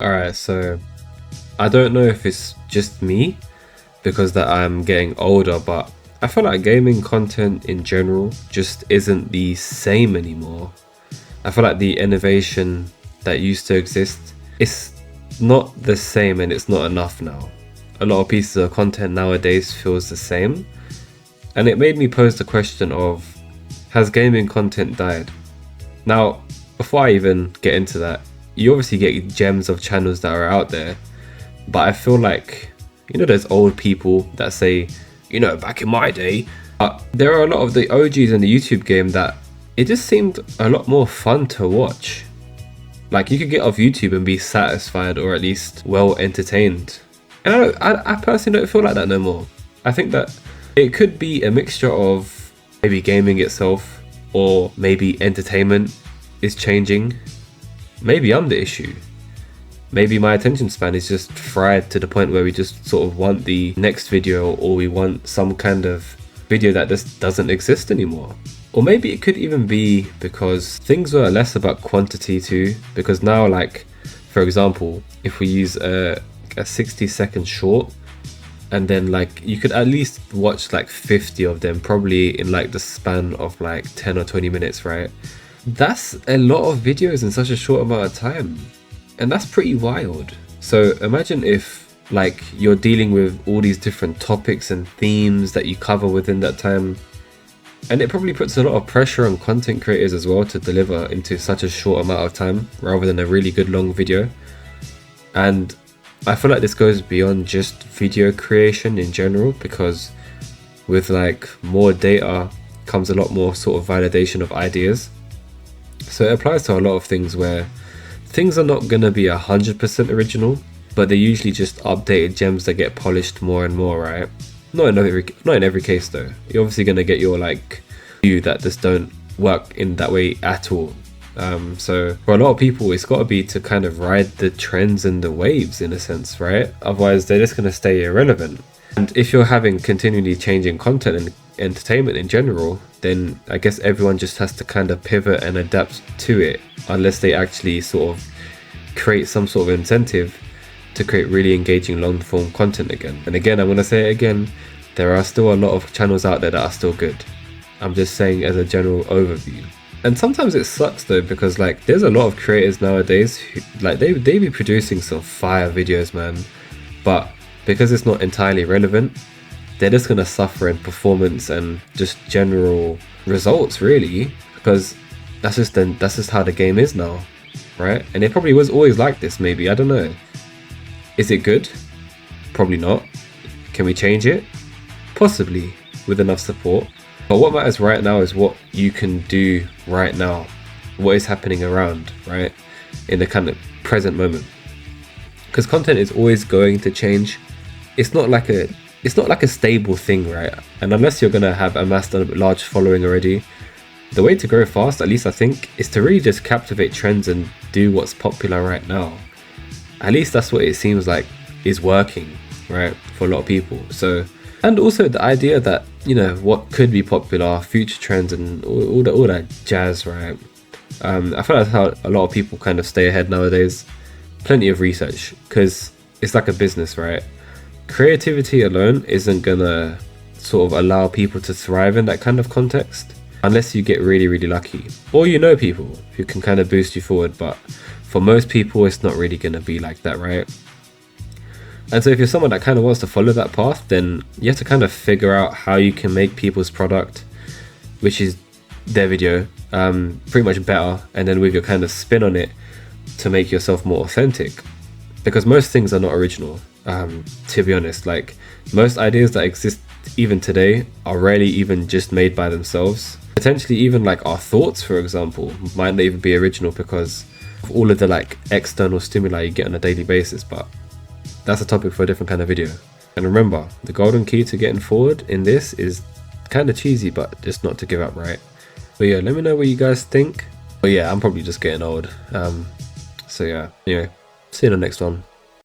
Alright, so I don't know if it's just me because that I'm getting older, but I feel like gaming content in general just isn't the same anymore. I feel like the innovation that used to exist, it's not the same and it's not enough now. A lot of pieces of content nowadays feels the same, and it made me pose the question of, has gaming content died? Now, before I even get into that, you obviously get gems of channels that are out there, but I feel like, there's old people that say, back in my day, there are a lot of the OGs in the YouTube game that it just seemed a lot more fun to watch. Like, you could get off YouTube and be satisfied or at least well entertained. And I personally don't feel like that no more. I think that it could be a mixture of maybe gaming itself or maybe entertainment is changing. Maybe I'm the issue. Maybe my attention span is just fried to the point where we just sort of want the next video, or we want some kind of video that just doesn't exist anymore. Or maybe it could even be because things were less about quantity too, because now, like, for example, if we use a 60-second short, and then like you could at least watch like 50 of them probably in like the span of like 10 or 20 minutes, right? That's a lot of videos in such a short amount of time, and that's pretty wild. So imagine if like you're dealing with all these different topics and themes that you cover within that time, and it probably puts a lot of pressure on content creators as well to deliver into such a short amount of time rather than a really good long video. And I feel like this goes beyond just video creation in general, because with like more data comes a lot more sort of validation of ideas. So it applies to a lot of things where things are not going to be 100% original, but they're usually just updated gems that get polished more and more, right? Not in every case though. You're obviously going to get your like view that just don't work in that way at all. So for a lot of people, it's got to be to kind of ride the trends and the waves in a sense, right? Otherwise, they're just going to stay irrelevant. And if you're having continually changing content and entertainment in general, then I guess everyone just has to kind of pivot and adapt to it, unless they actually sort of create some sort of incentive to create really engaging long form content again. And again, I'm going to say it again, there are still a lot of channels out there that are still good. I'm just saying as a general overview. And sometimes it sucks though, because like there's a lot of creators nowadays who like they be producing some fire videos, man, but because it's not entirely relevant, they're just gonna suffer in performance and just general results, really, because that's just how the game is now, right? And it probably was always like this, maybe, I don't know. Is it good? Probably not. Can we change it? Possibly, with enough support. But what matters right now is what you can do right now, what is happening around, right, in the kind of present moment. Because content is always going to change. It's not like a stable thing, right? And unless you're gonna have amassed a large following already, the way to grow fast, at least I think, is to really just captivate trends and do what's popular right now. At least that's what it seems like is working, right, for a lot of people. So, and also the idea that, what could be popular, future trends and all that jazz, right? I feel like that's how a lot of people kind of stay ahead nowadays. Plenty of research, because it's like a business, right? Creativity alone isn't gonna sort of allow people to thrive in that kind of context unless you get really, really lucky, or people who can kind of boost you forward. But for most people, it's not really gonna be like that, right? And so if you're someone that kind of wants to follow that path, then you have to kind of figure out how you can make people's product, which is their video, pretty much better, and then with your kind of spin on it to make yourself more authentic. Because most things are not original, to be honest. Like, most ideas that exist even today are rarely even just made by themselves. Potentially even like our thoughts, for example, might not even be original because of all of the like external stimuli you get on a daily basis. But that's a topic for a different kind of video. And remember, the golden key to getting forward in this is kind of cheesy, but just not to give up, right? But yeah, let me know what you guys think. But yeah, I'm probably just getting old. So yeah, anyway, see you in the next one.